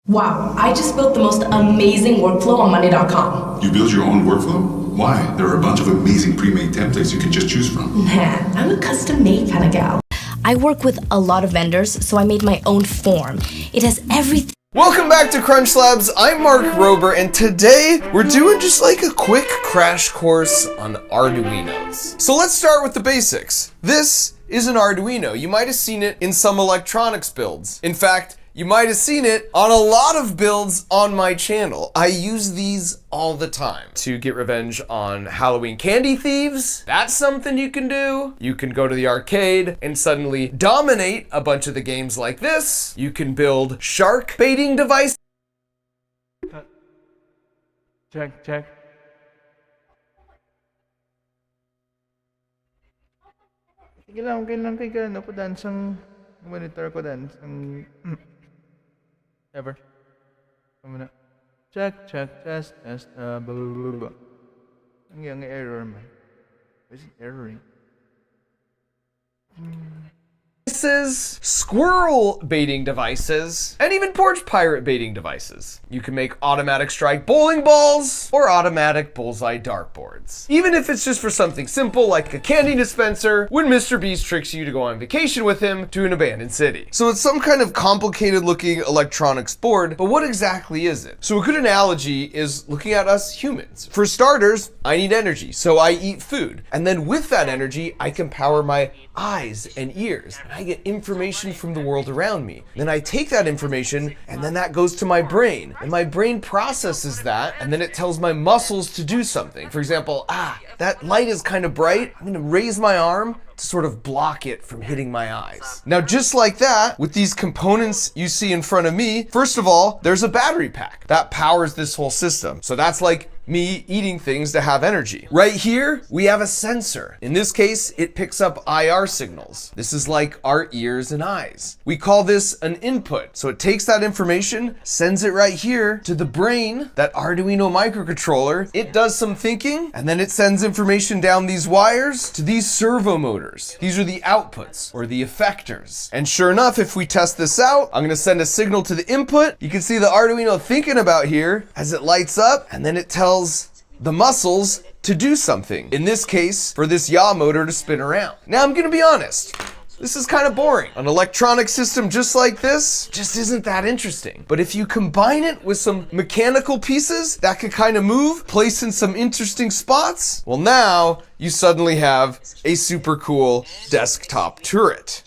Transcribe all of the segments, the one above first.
Wow, I just built the most amazing workflow on Monday.com. You build your own workflow? Why? There are a bunch of amazing pre-made templates you can just choose from. Nah, I'm a custom-made kind of gal. I work with a lot of vendors, so I made my own form. It has everything. Welcome back to Crunch Labs. I'm Mark Rober, and today we're doing just like a quick crash course on Arduinos. So let's start with the basics. This is an Arduino. You might have seen it in some electronics builds. In fact, you might have seen it on a lot of builds on my channel. I use these all the time to get revenge on Halloween candy thieves. That's something you can do. You can go to the arcade and suddenly dominate a bunch of the games like this. You can build shark baiting devices. Check. Sige lang, okay lang kay ano ko dan sang monitor ko dan sang ever. Kamuna. Check, test, blah blah blah. Ang error man. Is it erroring? Squirrel baiting devices, and even porch pirate baiting devices. You can make automatic strike bowling balls or automatic bullseye dartboards. Even if it's just for something simple like a candy dispenser when Mr. Beast tricks you to go on vacation with him to an abandoned city. So it's some kind of complicated looking electronics board, but what exactly is it? So a good analogy is looking at us humans. For starters, I need energy, so I eat food. And then with that energy, I can power my eyes and ears. And I get information from the world around me. Then I take that information and then that goes to my brain. And my brain processes that and then it tells my muscles to do something. For example, that light is kind of bright. I'm gonna raise my arm to sort of block it from hitting my eyes. Now, just like that, with these components you see in front of me, first of all, there's a battery pack that powers this whole system. So that's like me eating things to have energy. Right here, we have a sensor. In this case, it picks up IR signals. This is like our ears and eyes. We call this an input. So it takes that information, sends it right here to the brain, that Arduino microcontroller. It does some thinking, and then it sends information down these wires to these servo motors. These are the outputs, or the effectors. And sure enough, if we test this out, I'm gonna send a signal to the input. You can see the Arduino thinking about here as it lights up, and then it tells the muscles to do something. In this case, for this yaw motor to spin around. Now I'm gonna be honest, this is kind of boring. An electronic system just like this just isn't that interesting. But if you combine it with some mechanical pieces that can kind of move, place in some interesting spots, well now you suddenly have a super cool desktop turret.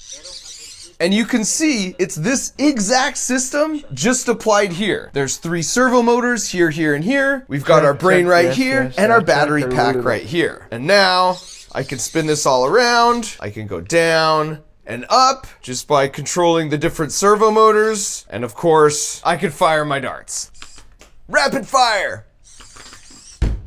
And you can see it's this exact system just applied here. There's 3 servo motors here, and here. We've got our brain right here and our battery pack right here. And now I can spin this all around. I can go down and up just by controlling the different servo motors. And of course, I can fire my darts. Rapid fire!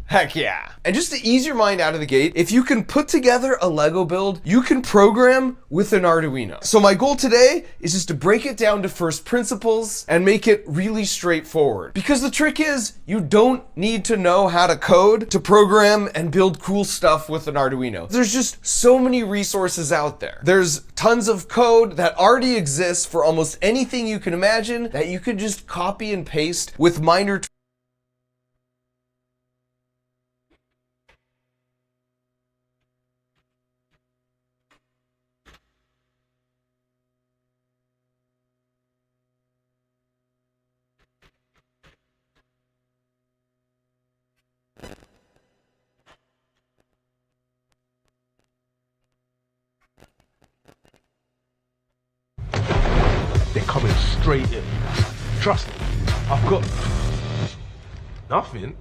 Heck yeah. And just to ease your mind out of the gate, if you can put together a Lego build, you can program with an Arduino. So my goal today is just to break it down to first principles and make it really straightforward. Because the trick is, you don't need to know how to code to program and build cool stuff with an Arduino. There's just so many resources out there. There's tons of code that already exists for almost anything you can imagine that you could just copy and paste with minor They're coming straight in. Trust me, I've got nothing.